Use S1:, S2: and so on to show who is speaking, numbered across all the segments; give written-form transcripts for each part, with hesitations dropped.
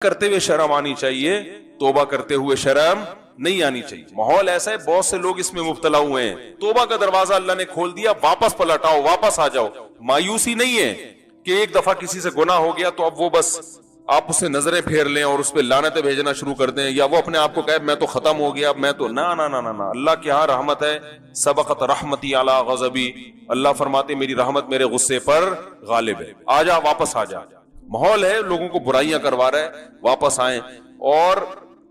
S1: کرتے ہوئے شرم آنی چاہیے, توبہ کرتے ہوئے شرم نہیں آنی چاہیے. ماحول ایسا ہے, بہت سے لوگ اس میں مبتلا ہوئے ہیں. توبہ کا دروازہ اللہ نے کھول دیا, واپس پلٹ آؤ, واپس آ جاؤ. مایوسی نہیں ہے کہ ایک دفعہ کسی سے گناہ ہو گیا تو اب وہ بس آپ اسے نظریں پھیر لیں اور اس پہ لعنتیں بھیجنا شروع کر دیں, یا وہ اپنے آپ کو کہے میں تو ختم ہو گیا, میں تو نا نا نا نا. اللہ کی ہاں رحمت ہے, سبقت رحمتی علی غضبی. اللہ فرماتے میری رحمت میرے غصے پر غالب ہے. آ جا, واپس آ جا. ماحول ہے لوگوں کو برائیاں کروا رہا ہے, واپس آئیں اور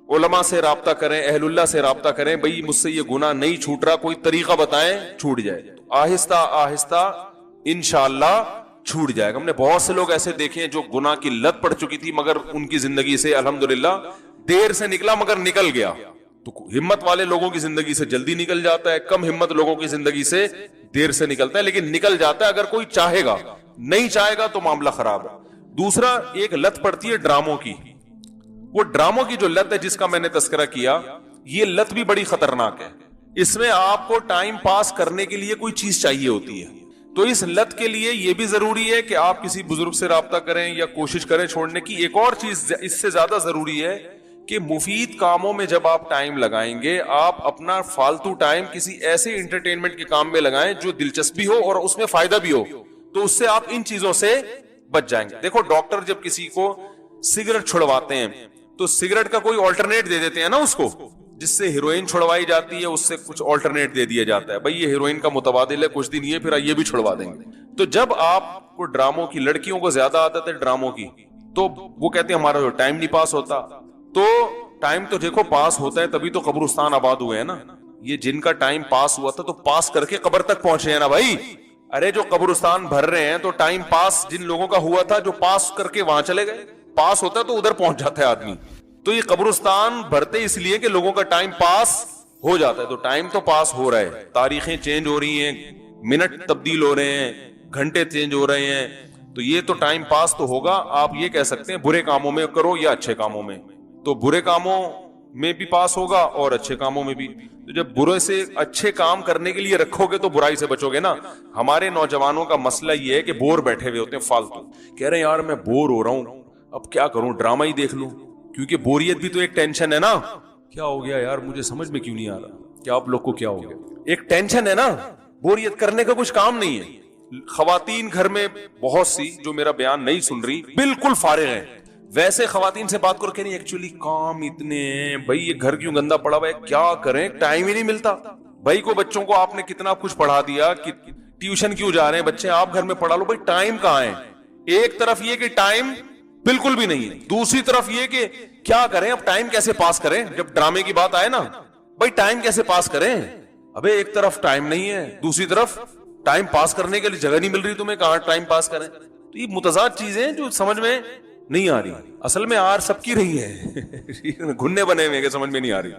S1: علماء سے رابطہ کریں, اہل اللہ سے رابطہ کریں. بھئی مجھ سے یہ گناہ نہیں چھوٹ رہا, کوئی طریقہ بتائیں چھوٹ جائے. آہستہ آہستہ انشاءاللہ چھوٹ جائے گا. ہم نے بہت سے لوگ ایسے دیکھے ہیں جو گناہ کی لت پڑ چکی تھی, مگر ان کی زندگی سے الحمدللہ دیر سے نکلا مگر نکل گیا. تو ہمت والے لوگوں کی زندگی سے جلدی نکل جاتا ہے, کم ہمت لوگوں کی زندگی سے دیر سے نکلتا ہے, لیکن نکل جاتا ہے اگر کوئی چاہے گا. نہیں چاہے گا تو معاملہ خراب ہے. دوسرا ایک لت پڑتی ہے ڈراموں کی. وہ ڈراموں کی جو لت ہے جس کا میں نے تذکرہ کیا, یہ لت بھی بڑی خطرناک ہے. اس میں آپ کو ٹائم پاس کرنے کے لیے کوئی چیز چاہیے ہوتی ہے. تو اس لت کے لیے یہ بھی ضروری ہے کہ آپ کسی بزرگ سے رابطہ کریں یا کوشش کریں چھوڑنے کی. ایک اور چیز اس سے زیادہ ضروری ہے کہ مفید کاموں میں جب آپ ٹائم لگائیں گے, آپ اپنا فالتو ٹائم کسی ایسے انٹرٹینمنٹ کے کام میں لگائیں جو دلچسپی ہو اور اس میں فائدہ بھی ہو, تو اس سے آپ ان چیزوں سے بچ جائیں گے. دیکھو ڈاکٹر جب کسی کو سگریٹ چھڑواتے ہیں تو سگریٹ کا کوئی آلٹرنیٹ دے دیتے ہیں نا اس کو, جس سے ہیروئن چھڑوائی جاتی ہے اس سے کچھ آلٹرنیٹ دے دیا جاتا ہے, بھئی یہ ہیروئن کا متبادل ہے, کچھ دن یہ پھر یہ بھی چھڑوا دیں گے. تو جب آپ کو ڈراموں کی, لڑکیوں کو زیادہ عادت ہے ڈراموں کی, تو وہ کہتے ہیں ہمارا جو ٹائم نہیں پاس ہوتا. تو ٹائم تو دیکھو پاس ہوتا ہے تبھی تو قبرستان آباد ہوئے ہیں نا. یہ جن کا ٹائم پاس ہوا تھا تو پاس کر کے قبر تک پہنچے ہیں نا بھائی. ارے جو قبرستان بھر رہے ہیں تو ٹائم پاس جن لوگوں کا ہوا تھا جو پاس کر کے وہاں چلے گئے. پاس ہوتا ہے تو ادھر پہنچ جاتا ہے آدمی. تو یہ قبرستان بھرتے اس لیے کہ لوگوں کا ٹائم پاس ہو جاتا ہے. تو ٹائم تو پاس ہو رہا ہے, تاریخیں چینج ہو رہی ہیں, منٹ تبدیل ہو رہے ہیں, گھنٹے چینج ہو رہے ہیں, تو یہ تو ٹائم پاس تو ہوگا. آپ یہ کہہ سکتے ہیں برے کاموں میں کرو یا اچھے کاموں میں, تو برے کاموں میں بھی پاس ہوگا اور اچھے کاموں میں بھی. تو جب برے سے اچھے کام کرنے کے لیے رکھو گے تو برائی سے بچو گے نا. ہمارے نوجوانوں کا مسئلہ یہ ہے کہ بور بیٹھے ہوئے ہوتے ہیں فالتو, کہہ رہے ہیں یار میں بور ہو رہا ہوں, اب کیا کروں, ڈرامہ ہی دیکھ لوں, کیونکہ بوریت بھی تو ایک ٹینشن ہے نا. کیا ہو گیا یار, مجھے سمجھ میں کیوں نہیں آ رہا, کیا آپ لوگ کو کیا ہو گیا, ایک ٹینشن ہے نا. بوریت کرنے کا کچھ کام نہیں ہے. خواتین گھر میں بہت سی جو میرا بیان نہیں سن رہی بالکل فارغ ہیں, ویسے خواتین سے بات کرو کہ نہیں ایکچولی کام اتنے ہیں بھائی, یہ گھر کیوں گندا پڑا ہوا ہے, کیا کریں, ٹائم ہی نہیں ملتا. بھائی کو بچوں کو آپ نے کتنا کچھ پڑھا دیا, کہ ٹیوشن کیوں جا رہے ہیں بچے, آپ گھر میں پڑھا لو. بھائی ٹائم کہاں ہے؟ ایک طرف یہ کہ ٹائم بالکل بھی نہیں ہے, دوسری طرف یہ کہ کیا کریں, اب ٹائم کیسے پاس کریں. جب ڈرامے کی بات آئے نا, بھائی ٹائم کیسے پاس کریں. ابے ایک طرف ٹائم نہیں ہے, دوسری طرف ٹائم پاس کرنے کے لیے جگہ نہیں مل رہی تمہیں, کہاں ٹائم پاس کریں. تو یہ متضاد چیزیں جو سمجھ میں نہیں آ رہی. اصل میں آر سب کی رہی ہے, گھننے بنے ہوئے کہ سمجھ میں نہیں آ رہی.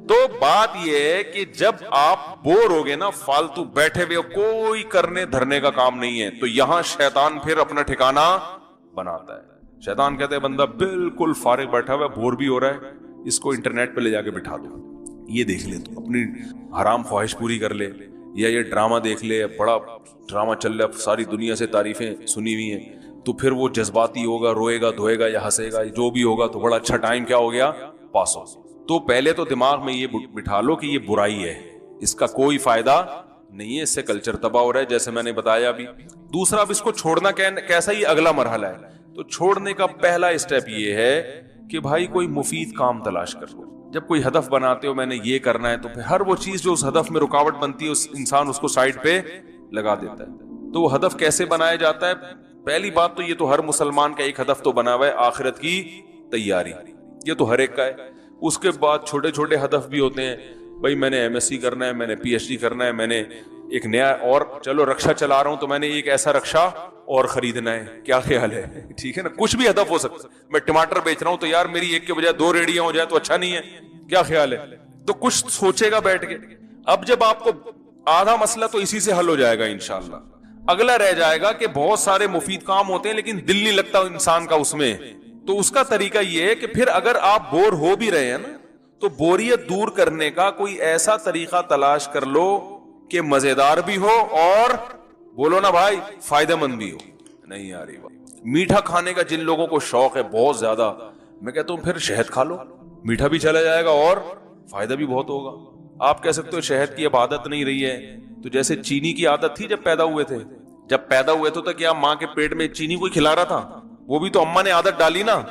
S1: تو بات یہ ہے کہ جب آپ بور ہو گے نا, فالتو بیٹھے ہوئے کوئی کرنے دھرنے کا کام نہیں ہے, تو یہاں شیطان پھر اپنا ٹھکانہ بناتا ہے. شیطان کہتے ہیں بندہ بالکل فارغ بیٹھا ہوا ہے, بور بھی ہو رہا ہے, اس کو انٹرنیٹ پہ لے جا کے بٹھا دو, یہ دیکھ لے, تو اپنی حرام خواہش پوری کر لے, یا یہ ڈرامہ دیکھ لے, بڑا ڈرامہ چل رہا ہے, ساری دنیا سے تعریفیں سنی ہوئی ہیں, تو پھر وہ جذباتی ہوگا, روئے گا, دھوئے گا یا ہنسے گا, جو بھی ہوگا, تو بڑا اچھا ٹائم کیا ہو گیا, پاس ہو. تو پہلے تو دماغ میں یہ بٹھا لو کہ یہ برائی ہے, اس کا کوئی فائدہ نہیں ہے, اس سے کلچر تباہ ہو رہا ہے جیسے میں نے بتایا ابھی. دوسرا, اب اس کو چھوڑنا کیسا, یہ اگلا مرحلہ ہے. تو چھوڑنے کا پہلا اسٹیپ یہ ہے کہ بھائی کوئی مفید کام تلاش کر لو. جب کوئی ہدف بناتے ہو میں نے یہ کرنا ہے, تو پھر ہر وہ چیز جو اس ہدف میں رکاوٹ بنتی ہے انسان اس کو سائڈ پہ لگا دیتا ہے. تو وہ ہدف کیسے بنایا جاتا ہے؟ پہلی بات تو یہ تو ہر مسلمان کا ایک ہدف تو بنا ہوا ہے, آخرت کی تیاری, یہ تو ہر ایک کا ہے. اس کے بعد چھوٹے چھوٹے ہدف بھی ہوتے ہیں, بھائی میں نے ایم ایس سی کرنا ہے, میں نے پی ایچ ڈی کرنا ہے, میں نے ایک نیا, اور چلو رکشا چلا رہا ہوں تو میں نے ایک ایسا رکشا اور خریدنا ہے. کیا خیال ہے, ٹھیک ہے نا, کچھ بھی ہدف ہو سکتا ہے. میں ٹماٹر بیچ رہا ہوں تو یار میری ایک کے بجائے 2 ریڑیاں ہو جائے تو اچھا نہیں ہے, کیا خیال ہے. تو کچھ سوچے گا بیٹھ کے. اب جب آپ کو آدھا مسئلہ تو اسی سے حل ہو جائے گا انشاءاللہ. اگلا رہ جائے گا کہ بہت سارے مفید کام ہوتے ہیں لیکن دل نہیں لگتا انسان کا اس میں. تو اس کا طریقہ یہ ہے کہ پھر اگر آپ بور ہو بھی رہے ہیں نا, تو بوریت دور کرنے کا کوئی ایسا طریقہ تلاش کر لو کہ مزیدار بھی ہو اور بولو نا بھائی فائدہ مند بھی ہو. نہیں آ رہی بات. میٹھا کھانے کا جن لوگوں کو شوق ہے بہت زیادہ, میں کہتا ہوں پھر شہد کھا لو, میٹھا بھی چلا جائے گا اور فائدہ بھی بہت ہوگا. آپ کہہ سکتے ہو شہد کی اب عادت نہیں رہی ہے, تو جیسے چینی کی عادت تھی جب پیدا ہوئے تھے, جب پیدا ہوئے تو کیا ماں کے پیٹ میں چینی کوئی کھلا رہا تھا؟ وہ بھی تو اماں نے عادت ڈالی نا.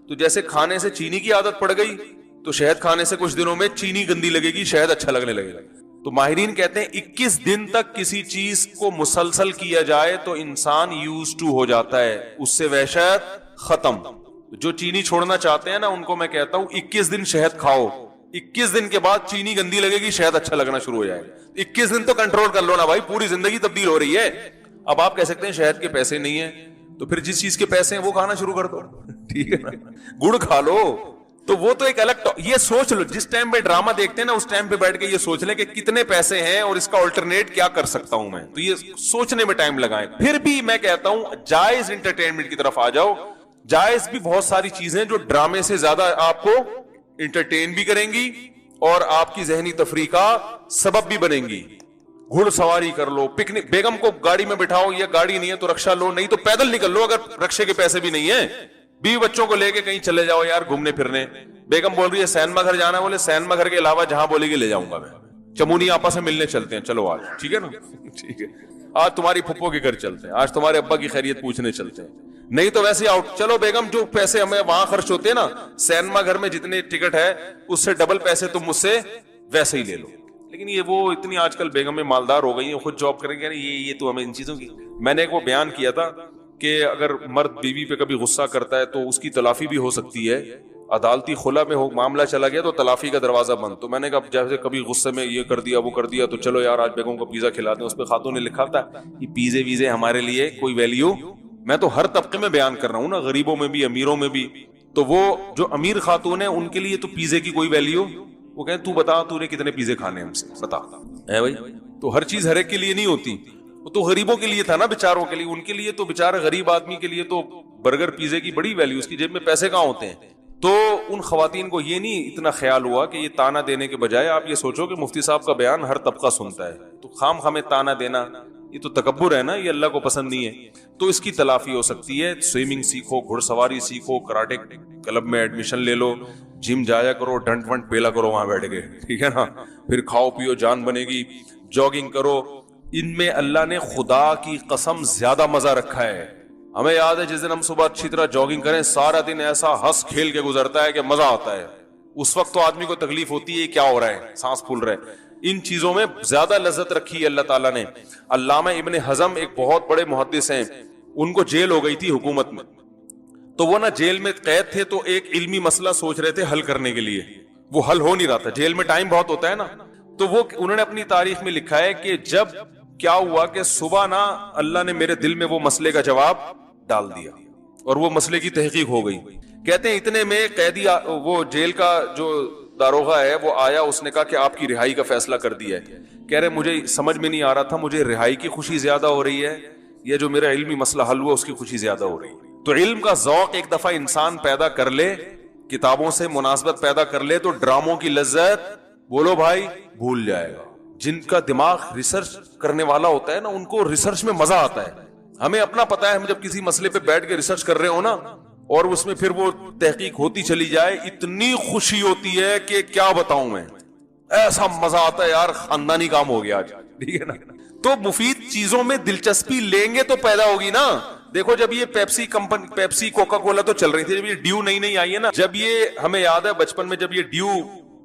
S1: تو جیسے کھانے سے چینی کی عادت پڑ گئی تو شہد کھانے سے کچھ دنوں میں چینی گندی لگے گی, شہد اچھا لگنے لگے گا. تو ماہرین کہتے ہیں 21 دن تک کسی چیز کو مسلسل کیا جائے تو انسان یوز ٹو ہو جاتا ہے, اس سے وحشت ختم. جو چینی چھوڑنا چاہتے ہیں نا ان کو میں کہتا ہوں 21 دن شہد کھاؤ, 21 دن کے بعد چینی گندی لگے گی, شہد اچھا لگنا شروع ہو جائے گا. 21 دن تو کنٹرول کر لو نا بھائی, پوری زندگی تبدیل ہو رہی ہے. اب آپ کہہ سکتے ہیں شہد کے پیسے نہیں ہیں تو پھر جس چیز کے پیسے ہیں وہ کھانا شروع کر دو, ٹھیک ہے نا, گڑ کھا لو. تو وہ تو ایک الگ, یہ سوچ لو جس ٹائم پہ ڈرامہ دیکھتے ہیں نا اس ٹائم پہ بیٹھ کے یہ سوچ لیں کہ کتنے پیسے ہیں اور اس کا آلٹرنیٹ کیا کر سکتا ہوں میں, تو یہ سوچنے میں ٹائم لگائیں. پھر بھی میں کہتا ہوں جائز انٹرٹینمنٹ کی طرف آ جاؤ. جائز بھی بہت ساری چیزیں جو ڈرامے سے زیادہ آپ کو انٹرٹین بھی کریں گی اور آپ کی ذہنی تفریح کا سبب بھی بنیں گی. گھڑ سواری کر لو, پکنک, بیگم کو گاڑی میں بٹھاؤ, یا گاڑی نہیں ہے تو رکشہ لو, نہیں تو پیدل نکل لو اگر رکشے کے پیسے بھی نہیں ہیں. بیوی بچوں کو لے کے کہیں چلے جاؤ یار گھومنے پھرنے. بیگم بول رہی ہے سینما گھر جانا ہے, بولے سینما گھر کے علاوہ جہاں بولے گی لے جاؤں گا میں. چمونی آپا سے ملنے چلتے ہیں, چلو آج, ٹھیک ہے نا, ٹھیک ہے, آج تمہاری پھپھو کے گھر چلتے ہیں, آج تمہارے ابا کی خیریت پوچھنے چلتے ہیں. نہیں تو ویسے آؤٹ, چلو بیگم جو پیسے ہمیں وہاں خرچ ہوتے ہیں نا سینما گھر میں جتنے ٹکٹ ہے اس سے ڈبل پیسے تم مجھ سے ویسے ہی لے لو. لیکن یہ وہ اتنی آج کل بیگمیں مالدار ہو گئی ہیں, خود جاب کریں گے, یہ تو ہمیں ان چیزوں کی. میں نے ایک وہ بیان کیا تھا کہ اگر مرد بیوی پہ کبھی غصہ کرتا ہے تو اس کی تلافی بھی ہو سکتی ہے. عدالتی خلا میں معاملہ چلا گیا تو تلافی کا دروازہ بند. تو میں نے کہا جیسے کبھی غصے میں یہ کر دیا وہ کر دیا تو چلو یار آج بیگم کو پیزا کھلا دیں. اس پہ خاتون نے لکھا تھا یہ پیزے ویزے ہمارے لیے کوئی ویلیو, میں تو ہر طبقے میں بیان کر رہا ہوں نا, غریبوں میں بھی امیروں میں بھی. تو وہ جو امیر خاتون ہیں ان کے لیے تو پیزے کی کوئی ویلیو, وہ کہیں تو بتا تو نے کتنے پیزے کھانے ہم سے بتا ہے بھائی. تو ہر چیز ہر ایک کے لیے نہیں ہوتی, وہ تو غریبوں کے لیے تھا نا, بیچاروں کے لیے. ان کے لیے تو بیچارے غریب آدمی کے لیے تو برگر پیزے کی بڑی ویلیو, اس کی جیب میں پیسے کہاں ہوتے ہیں. تو ان خواتین کو یہ نہیں اتنا خیال ہوا کہ یہ تانا دینے کے بجائے آپ یہ سوچو کہ مفتی صاحب کا بیان ہر طبقہ سنتا ہے, تو خام خامے تانا دینا یہ تو تکبر ہے نا, یہ اللہ کو پسند نہیں ہے. تو اس کی تلافی ہو سکتی ہے. سوئمنگ سیکھو, گھڑ سواری سیکھو, کراٹے کلب میں ایڈمیشن لے لو, جم جایا کرو, ڈنٹ ونٹ پیلا کرو وہاں بیٹھ کے, ٹھیک ہے نا, پھر کھاؤ پیو جان بنے گی, جاگنگ کرو. ان میں اللہ نے خدا کی قسم زیادہ مزہ رکھا ہے. ہمیں یاد ہے جس دن ہم صبح اچھی طرح جاگنگ کریں سارا دن ایسا ہنس کھیل کے گزرتا ہے کہ مزہ آتا ہے. اس وقت تو آدمی کو تکلیف ہوتی ہے کیا ہو رہا ہے, سانس پھول رہے ہیں. ان چیزوں میں زیادہ لذت رکھی ہے اللہ تعالیٰ نے. علامہ ابن حزم ایک بہت بڑے محدث ہیں, ان کو جیل ہو گئی تھی حکومت میں, تو وہ نا جیل میں قید تھے تو ایک علمی مسئلہ سوچ رہے تھے حل کرنے کے لیے, وہ حل ہو نہیں رہا تھا, جیل میں ٹائم بہت ہوتا ہے نا. تو وہ انہوں نے اپنی تاریخ میں لکھا ہے کہ جب کیا ہوا کہ صبح نا اللہ نے میرے دل میں وہ مسئلے کا جواب ڈال دیا اور وہ مسئلے کی تحقیق ہو گئی. کہتے ہیں اتنے میں قیدی وہ جیل کا جو داروغہ ہے وہ آیا, اس نے کہا کہ آپ کی رہائی کا فیصلہ کر دیا ہے. کہہ رہے مجھے سمجھ میں نہیں آ رہا تھا مجھے رہائی کی خوشی زیادہ ہو رہی ہے یا جو میرا علمی مسئلہ حل ہوا اس کی خوشی زیادہ ہو رہی ہے. تو علم کا ذوق ایک دفعہ انسان پیدا کر لے, کتابوں سے مناسبت پیدا کر لے تو ڈراموں کی لذت بولو بھائی بھول جائے گا. جن کا دماغ ریسرچ کرنے والا ہوتا ہے نا ان کو ریسرچ میں مزہ آتا ہے. ہمیں اپنا پتا ہے, ہم جب کسی مسئلے پہ بیٹھ کے ریسرچ کر رہے ہو نا اور اس میں پھر وہ تحقیق ہوتی چلی جائے, اتنی خوشی ہوتی ہے کہ کیا بتاؤں میں, ایسا مزہ آتا ہے یار, خاندانی کام ہو گیا آج, ٹھیک ہے نا. تو مفید چیزوں میں دلچسپی لیں گے تو پیدا ہوگی نا. دیکھو جب یہ Pepsi company, Pepsi Coca Cola تو چل رہی تھی, جب یہ ڈیو نئی آئی ہے نا, جب یہ ہمیں یاد ہے بچپن میں جب یہ ڈیو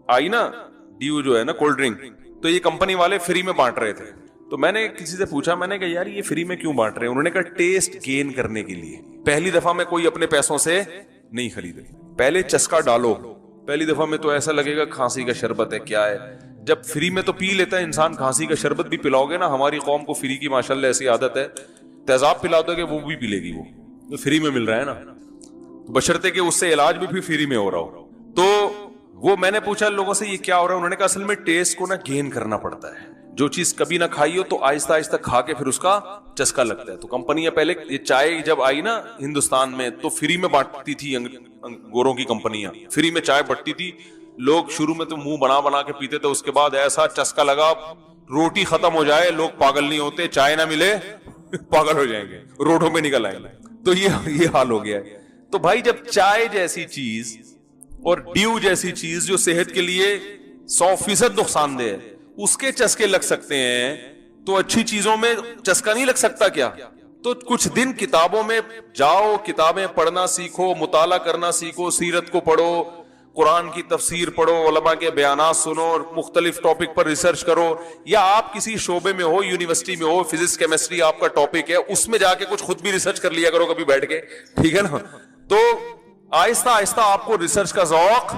S1: آئی نا, ڈیو جو ہے نا کولڈ ڈرنک, تو یہ کمپنی والے فری میں بانٹ رہے تھے. تو میں نے کسی سے پوچھا, میں نے کہا یار یہ فری میں کیوں بانٹ رہے ہیں؟ انہوں نے کہا ٹیسٹ گین کرنے کے لیے. پہلی دفعہ میں کوئی اپنے پیسوں سے نہیں خریدے, پہلے چسکا ڈالو, پہلی دفعہ میں تو ایسا لگے گا کھانسی کا شربت ہے کیا ہے, جب فری میں تو پی لیتا ہے انسان, کھانسی کا شربت بھی پلاؤ گے نا, ہماری قوم کو فری کی ماشاءاللہ ایسی عادت ہے, تیزاب پلا دو گے وہ بھی پی لے گی, وہ فری میں مل رہا ہے نا, بشرطے کہ اس سے علاج بھی پھر فری میں ہو رہا ہو. تو وہ میں نے پوچھا لوگوں سے یہ کیا ہو رہا ہے, انہوں نے کہا اصل میں ٹیسٹ کو نا گین کرنا پڑتا ہے. جو چیز کبھی نہ کھائی ہو تو آہستہ آہستہ کھا کے پھر اس کا چسکا لگتا ہے. تو کمپنیاں پہلے یہ چائے جب آئی نا ہندوستان میں تو فری میں بانٹتی تھی, گوروں کی کمپنیاں فری میں چائے بٹتی تھی. لوگ شروع میں تو منہ بنا کے پیتے تھے, اس کے بعد ایسا چسکا لگا, روٹی ختم ہو جائے لوگ پاگل نہیں ہوتے, چائے نہ ملے پاگل ہو جائیں گے, روڈوں پہ نکل آئیں گے. تو یہ حال ہو گیا ہے. تو بھائی جب چائے جیسی چیز اور ڈیو جیسی چیز جو صحت کے لیے 100% نقصان دہ ہے اس کے چسکے لگ سکتے ہیں تو اچھی چیزوں میں چسکا نہیں لگ سکتا کیا؟ تو کچھ دن کتابوں میں جاؤ, کتابیں پڑھنا سیکھو, مطالعہ کرنا سیکھو, سیرت کو پڑھو, قرآن کی تفسیر پڑھو, علماء کے بیانات سنو, مختلف ٹاپک پر ریسرچ کرو, یا آپ کسی شعبے میں ہو, یونیورسٹی میں ہو, فزکس کیمسٹری آپ کا ٹاپک ہے, اس میں جا کے کچھ خود بھی ریسرچ کر لیا کرو کبھی بیٹھ کے, ٹھیک ہے نا. تو آہستہ آہستہ آپ کو ریسرچ کا ذوق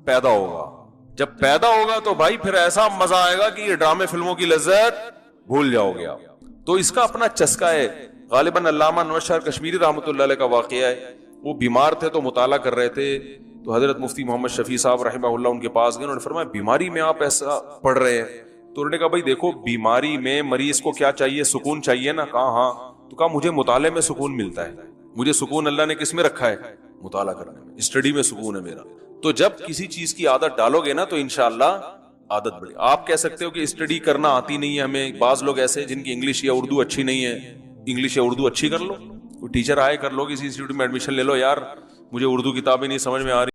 S1: پیدا ہوگا. جب پیدا ہوگا تو بھائی پھر ایسا مزہ آئے گا کہ یہ ڈرامے فلموں کی لذت بھول جاؤ گے آپ. تو اس کا اپنا چسکا ہے. غالباً علامہ انور شاہ کشمیری رحمۃ اللہ علیہ کا واقعہ ہے. وہ بیمار تھے تو مطالعہ کر رہے تھے, تو حضرت مفتی محمد شفیع صاحب رحمہ اللہ ان کے پاس گئے. انہوں نے فرمایا بیماری میں آپ ایسا پڑھ رہے ہیں؟ تو انہوں نے کہا بھائی دیکھو بیماری میں مریض کو کیا چاہیے, سکون چاہیے نا. کہا ہاں. تو کہا مجھے مطالعے میں سکون ملتا ہے. مجھے سکون اللہ نے کس میں رکھا ہے؟ مطالعہ کرنے میں, اسٹڈی میں سکون ہے میرا. تو جب کسی چیز کی عادت ڈالو گے نا تو انشاءاللہ عادت بڑھے. آپ کہہ سکتے ہو کہ اسٹڈی کرنا آتی نہیں ہے ہمیں. بعض لوگ ایسے ہیں جن کی انگلش یا اردو اچھی نہیں ہے, انگلش یا اردو اچھی کر لو, کوئی ٹیچر آئے کر لو, کسی انسٹیٹیوٹ میں ایڈمیشن لے لو, یار مجھے اردو کتابیں نہیں سمجھ میں آ رہی.